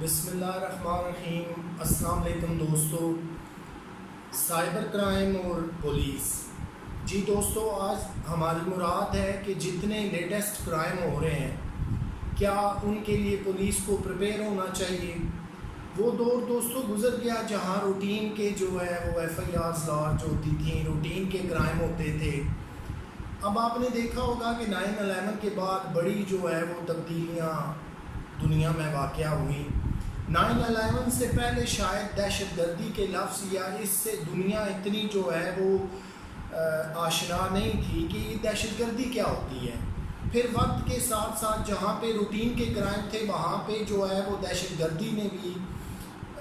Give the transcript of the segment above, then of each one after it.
بسم اللہ الرحمن الرحیم۔ السلام علیکم دوستو، سائبر کرائم اور پولیس۔ جی دوستو، آج ہماری مراد ہے کہ جتنے لیٹسٹ کرائم ہو رہے ہیں کیا ان کے لیے پولیس کو پریپیئر ہونا چاہیے۔ وہ دور دوستو گزر گیا جہاں روٹین کے جو ہے وہ ایف آئی آرز لانچ ہوتی تھیں، روٹین کے کرائم ہوتے تھے۔ اب آپ نے دیکھا ہوگا کہ 9/11 کے بعد بڑی جو ہے وہ تبدیلیاں دنیا میں واقع ہوئی۔ 9/11 سے پہلے شاید دہشت گردی کے لفظ یا اس سے دنیا اتنی جو ہے وہ آشنا نہیں تھی کہ یہ دہشت گردی کیا ہوتی ہے۔ پھر وقت کے ساتھ ساتھ جہاں پہ روٹین کے کرائم تھے وہاں پہ جو ہے وہ دہشت گردی نے بھی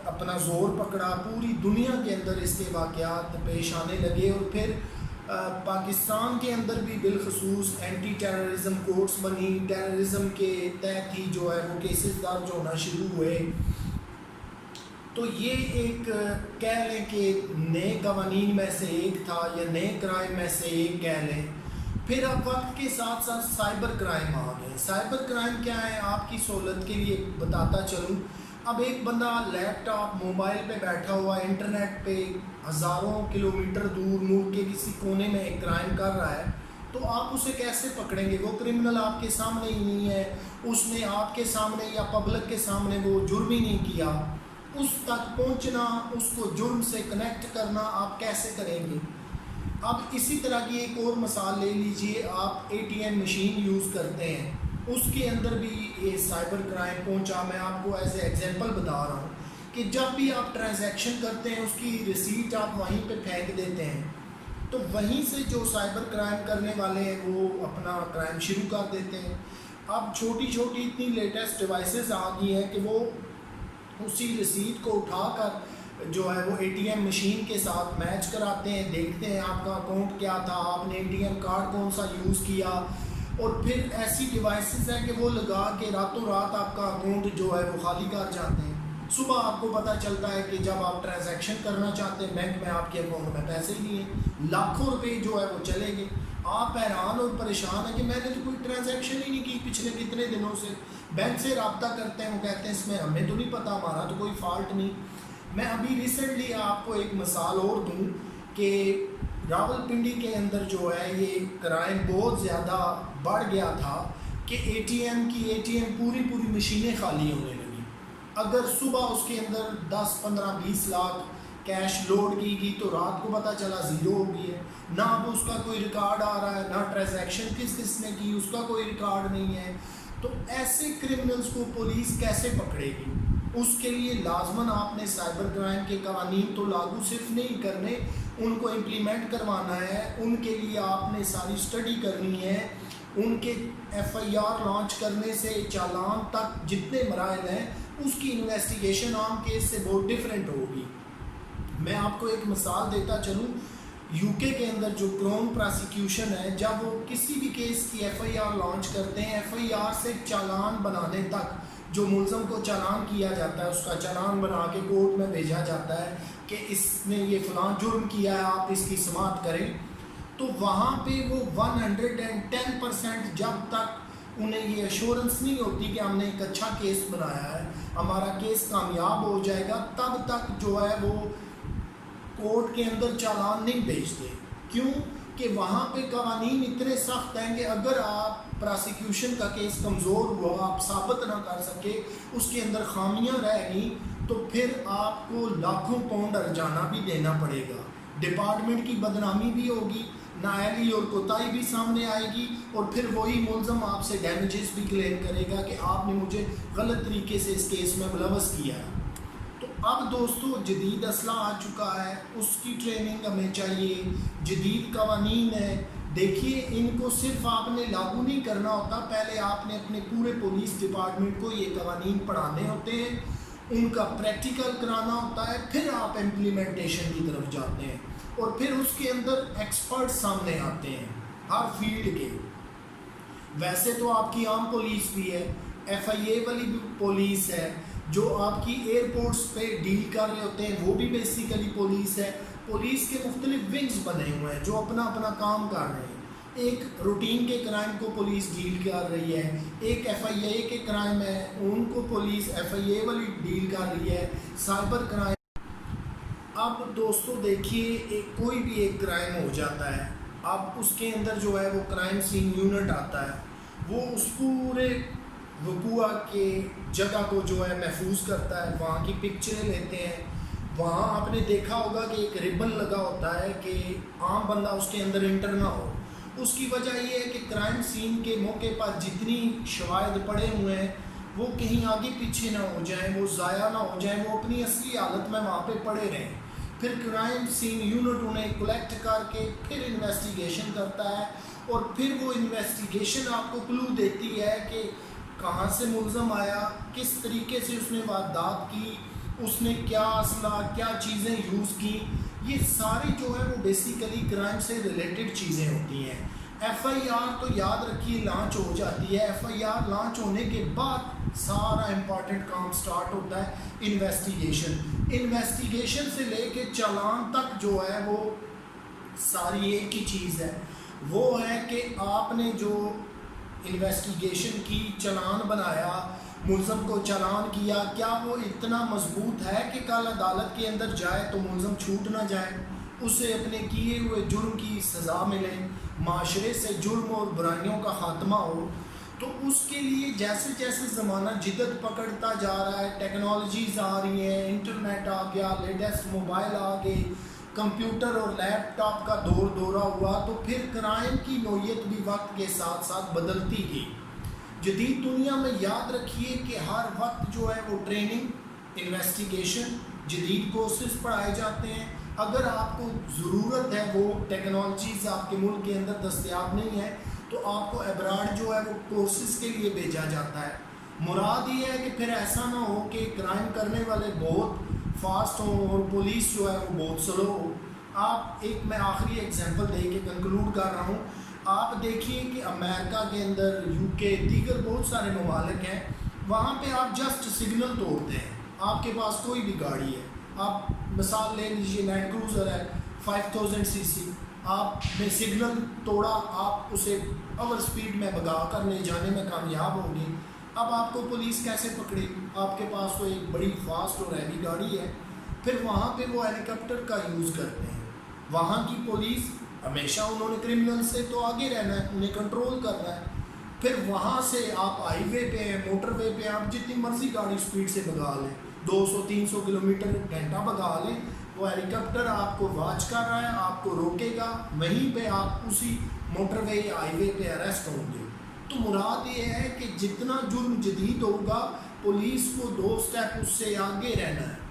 اپنا زور پکڑا، پوری دنیا کے اندر اس کے واقعات پیش آنے لگے، اور پھر پاکستان کے اندر بھی بالخصوص اینٹی ٹیررزم کورٹس بنی، ٹیررزم کے تحت ہی جو ہے وہ کیسز درج ہونا شروع ہوئے۔ تو یہ ایک کہہ لیں کہ نئے قوانین میں سے ایک تھا یا نئے کرائم میں سے ایک کہہ لیں۔ پھر اب وقت کے ساتھ ساتھ سائبر کرائم آ گئے۔ سائبر کرائم کیا ہے، آپ کی سہولت کے لیے بتاتا چلوں۔ اب ایک بندہ لیپ ٹاپ موبائل پہ بیٹھا ہوا انٹرنیٹ پہ ہزاروں کلومیٹر دور ملک کے کسی کونے میں ایک کرائم کر رہا ہے، تو آپ اسے کیسے پکڑیں گے؟ وہ کرمنل آپ کے سامنے ہی نہیں ہے، اس نے آپ کے سامنے یا پبلک کے سامنے وہ جرم ہی نہیں کیا۔ اس تک پہنچنا، اس کو جرم سے کنیکٹ کرنا آپ کیسے کریں گے؟ اب اسی طرح کی ایک اور مثال لے لیجئے، آپ A T M machine use کرتے ہیں، اس کے اندر بھی یہ سائبر کرائم پہنچا۔ میں آپ کو ایز اے ایگزامپل بتا رہا ہوں کہ جب بھی آپ ٹرانزیکشن کرتے ہیں اس کی ریسیٹ آپ وہیں پہ پھینک دیتے ہیں، تو وہیں سے جو سائبر کرائم کرنے والے ہیں وہ اپنا کرائم شروع کر دیتے ہیں۔ اب چھوٹی چھوٹی اتنی لیٹسٹ ڈیوائسز آ گئی ہیں کہ وہ اسی رسید کو اٹھا کر جو ہے وہ اے ٹی ایم مشین کے ساتھ میچ کراتے ہیں، دیکھتے ہیں آپ کا اکاؤنٹ کیا تھا، آپ نے اے ٹی ایم کارڈ کون سا یوز کیا، اور پھر ایسی ڈیوائسز ہیں کہ وہ لگا کے راتوں رات آپ کا اکاؤنٹ جو ہے وہ خالی کر جاتے ہیں۔ صبح آپ کو پتہ چلتا ہے کہ جب آپ ٹرانزیکشن کرنا چاہتے ہیں بینک میں آپ کے اکاؤنٹ میں پیسے ہی نہیں ہیں، لاکھوں روپے جو ہے وہ چلے گئے۔ آپ حیران اور پریشان ہیں کہ میں نے تو کوئی ٹرانزیکشن ہی نہیں کی پچھلے کتنے دنوں سے۔ بینک سے رابطہ کرتے ہیں، وہ کہتے ہیں اس میں ہمیں تو نہیں پتہ، ہمارا تو کوئی فالٹ نہیں۔ میں ابھی ریسنٹلی آپ کو ایک مثال اور دوں کہ راولپنڈی کے اندر جو ہے یہ کرائم بہت زیادہ بڑھ گیا تھا کہ اے ٹی ایم پوری مشینیں خالی ہونے لگی۔ اگر صبح اس کے اندر 10 15 20 لاکھ کیش لوڈ کی گئی تو رات کو پتہ چلا زیرو ہو گئی ہے، نہ اب اس کا کوئی ریکارڈ آ رہا ہے، نہ ٹرانزیکشن کس نے کی اس کا کوئی ریکارڈ نہیں ہے۔ تو ایسے کرمنلز کو پولیس کیسے پکڑے گی؟ اس کے لیے لازماً آپ نے سائبر کرائم کے قوانین تو لاگو صرف نہیں کرنے، ان کو امپلیمنٹ کروانا ہے۔ ان کے لیے آپ نے ساری اسٹڈی کرنی ہے، ان کے ایف آئی آر لانچ کرنے سے چالان تک جتنے مراحل ہیں اس کی انویسٹیگیشن عام کیس سے بہت ڈیفرنٹ ہوگی۔ میں آپ کو ایک مثال دیتا چلوں، یو کے کے اندر جو کراؤن پراسیکیوشن ہے، جب وہ کسی بھی کیس کی ایف آئی آر لانچ کرتے ہیں، ایف آئی آر سے چالان بنانے تک جو ملزم کو چالان کیا جاتا ہے اس کا چالان بنا کے کورٹ میں بھیجا جاتا ہے کہ اس نے یہ فلاں جرم کیا ہے، آپ اس کی سماعت کریں، تو وہاں پہ وہ 110% جب تک انہیں یہ ایشورنس نہیں ہوتی کہ ہم نے ایک اچھا کیس بنایا ہے، ہمارا کیس کامیاب ہو جائے گا، تب تک جو ہے وہ کورٹ کے اندر چالان نہیں بھیجتے۔ کیوں کہ وہاں پہ قوانین اتنے سخت ہیں کہ اگر آپ پراسیکیوشن کا کیس کمزور ہوا، آپ ثابت نہ کر سکے، اس کے اندر خامیاں رہ گئیں، تو پھر آپ کو لاکھوں پاؤنڈ ارجانہ بھی دینا پڑے گا، ڈپارٹمنٹ کی بدنامی بھی ہوگی، نااہلی اور کوتاہی بھی سامنے آئے گی، اور پھر وہی ملزم آپ سے ڈیمیجز بھی کلیم کرے گا کہ آپ نے مجھے غلط طریقے سے اس کیس میں ملوث کیا ہے۔ تو اب دوستو جدید اسلحہ آ چکا ہے، اس کی ٹریننگ ہمیں چاہیے، جدید قوانین ہے۔ دیکھیے ان کو صرف آپ نے لاگو نہیں کرنا ہوتا، پہلے آپ نے اپنے پورے پولیس ڈپارٹمنٹ کو یہ قوانین پڑھانے ہوتے ہیں، ان کا پریکٹیکل کرانا ہوتا ہے، پھر آپ امپلیمنٹیشن کی طرف جاتے ہیں، اور پھر اس کے اندر ایکسپرٹ سامنے آتے ہیں ہر فیلڈ کے۔ ویسے تو آپ کی عام پولیس بھی ہے، ایف آئی اے والی بھی پولیس ہے، جو آپ کی ایئرپورٹس پہ ڈیل کر رہے ہوتے ہیں وہ بھی بیسیکلی پولیس ہے۔ پولیس کے مختلف ونگز بنے ہوئے ہیں جو اپنا اپنا کام کر رہے ہیں۔ ایک روٹین کے کرائم کو پولیس ڈیل کر رہی ہے، ایک ایف آئی اے کے کرائم ہے ان کو پولیس ایف آئی اے والی ڈیل کر رہی ہے، سائبر کرائم۔ اب دوستو دیکھیے، کوئی بھی ایک کرائم ہو جاتا ہے، اب اس کے اندر جو ہے وہ کرائم سین یونٹ آتا ہے، وہ اس پورے وقوع کے جگہ کو جو ہے محفوظ کرتا ہے، وہاں کی پکچریں لیتے ہیں۔ وہاں آپ نے دیکھا ہوگا کہ ایک ربن لگا ہوتا ہے کہ عام بندہ اس کے اندر انٹر نہ ہو۔ اس کی وجہ یہ ہے کہ کرائم سین کے موقع پر جتنی شواہد پڑے ہوئے ہیں وہ کہیں آگے پیچھے نہ ہو جائیں، وہ ضائع نہ ہو جائیں، وہ اپنی اصلی حالت میں وہاں پہ پڑے رہیں۔ پھر کرائم سین یونٹ انہیں کلیکٹ کر کے پھر انویسٹیگیشن کرتا ہے، اور پھر وہ انویسٹیگیشن آپ کو کلو دیتی ہے کہ کہاں سے ملزم آیا، کس طریقے سے اس نے واردات کی، اس نے کیا اسلحہ کیا چیزیں یوز کی۔ یہ ساری جو ہے وہ بیسیکلی کرائم سے ریلیٹڈ چیزیں ہوتی ہیں۔ ایف آئی آر تو یاد رکھیے لانچ ہو جاتی ہے، ایف آئی آر لانچ ہونے کے بعد سارا امپورٹنٹ کام سٹارٹ ہوتا ہے انویسٹیگیشن۔ انویسٹیگیشن سے لے کے چالان تک جو ہے وہ ساری ایک ہی چیز ہے، وہ ہے کہ آپ نے جو انویسٹیگیشن کی، چالان بنایا، ملزم کو چالان کیا، کیا وہ اتنا مضبوط ہے کہ کل عدالت کے اندر جائے تو ملزم چھوٹ نہ جائے، اسے اپنے کیے ہوئے جرم کی سزا ملے، معاشرے سے جرم اور برائیوں کا خاتمہ ہو۔ تو اس کے لیے جیسے جیسے زمانہ جدت پکڑتا جا رہا ہے، ٹیکنالوجیز آ رہی ہیں، انٹرنیٹ آ گیا، لیٹسٹ موبائل آ گئے، کمپیوٹر اور لیپ ٹاپ کا دورہ ہوا، تو پھر کرائم کی نوعیت بھی وقت کے ساتھ ساتھ بدلتی گئی۔ جدید دنیا میں یاد رکھیے کہ ہر وقت جو ہے وہ ٹریننگ، انویسٹیگیشن، جدید کورسز پڑھائے جاتے ہیں۔ اگر آپ کو ضرورت ہے، وہ ٹیکنالوجیز آپ کے ملک کے اندر دستیاب نہیں ہے، تو آپ کو ابراڈ جو ہے وہ کورسز کے لیے بھیجا جاتا ہے۔ مراد یہ ہے کہ پھر ایسا نہ ہو کہ کرائم کرنے والے بہت فاسٹ ہوں اور پولیس جو ہے وہ بہت سلو ہو۔ آپ ایک میں آخری ایگزامپل دے کے کنکلوڈ کر رہا ہوں۔ آپ دیکھیے کہ امریکہ کے اندر، یو کے، دیگر بہت سارے ممالک ہیں، وہاں پہ آپ جسٹ سگنل توڑتے ہیں، آپ کے پاس کوئی بھی گاڑی ہے، آپ مثال لے لیجیے لینڈ کروزر ہے 5000 سی سی، آپ نے سگنل توڑا، آپ اسے اوور سپیڈ میں بھگا کر لے جانے میں کامیاب ہو گئے۔ اب آپ کو پولیس کیسے پکڑے؟ آپ کے پاس تو ایک بڑی فاسٹ اور ہیوی گاڑی ہے۔ پھر وہاں پہ وہ ہیلی کاپٹر کا یوز کرتے ہیں۔ وہاں کی پولیس ہمیشہ انہوں نے کرمنل سے تو آگے رہنا ہے، انہیں کنٹرول کرنا ہے۔ پھر وہاں سے آپ ہائی وے پہ ہیں، موٹر وے پہ آپ جتنی مرضی گاڑی سپیڈ سے بھگا لیں، 200-300 کلومیٹر گھنٹہ بھگا لیں، وہ ہیلی کاپٹر آپ کو واچ کر رہا ہے، آپ کو روکے گا، وہیں پہ آپ اسی موٹر وے یا ہائی وے پہ اریسٹ ہوں گے۔ تو مراد یہ ہے کہ جتنا جرم جدید ہوگا، پولیس کو 2 سٹیپ اس سے آگے رہنا ہے۔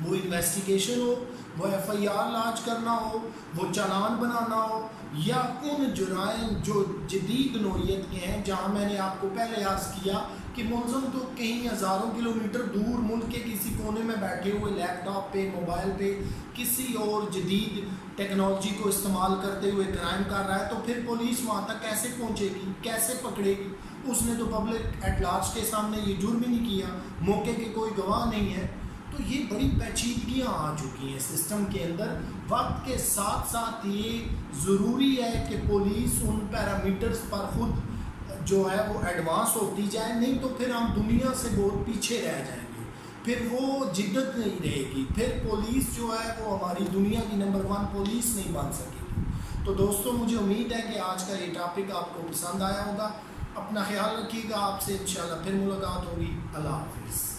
وہ انویسٹیگیشن ہو، وہ ایف آئی آر لانچ کرنا ہو، وہ چالان بنانا ہو، یا ان جرائم جو جدید نوعیت کے ہیں، جہاں میں نے آپ کو پہلے عرض کیا کہ ملزم تو کہیں ہزاروں کلومیٹر دور ملک کے کسی کونے میں بیٹھے ہوئے لیپ ٹاپ پہ، موبائل پہ، کسی اور جدید ٹیکنالوجی کو استعمال کرتے ہوئے کرائم کر رہا ہے، تو پھر پولیس وہاں تک کیسے پہنچے گی، کیسے پکڑے گی؟ اس نے تو پبلک ایٹ لارج کے سامنے یہ جرم ہی نہیں کیا، موقع کے کوئی گواہ نہیں ہے۔ تو یہ بڑی پیچیدگیاں آ چکی ہیں سسٹم کے اندر۔ وقت کے ساتھ ساتھ یہ ضروری ہے کہ پولیس ان پیرامیٹرز پر خود جو ہے وہ ایڈوانس ہوتی جائے، نہیں تو پھر ہم دنیا سے بہت پیچھے رہ جائیں گے، پھر وہ جدت نہیں رہے گی، پھر پولیس جو ہے وہ ہماری دنیا کی نمبر 1 پولیس نہیں بن سکے گی۔ تو دوستوں، مجھے امید ہے کہ آج کا یہ ٹاپک آپ کو پسند آیا ہوگا۔ اپنا خیال رکھیے گا، آپ سے انشاءاللہ پھر ملاقات ہوگی۔ اللہ حافظ۔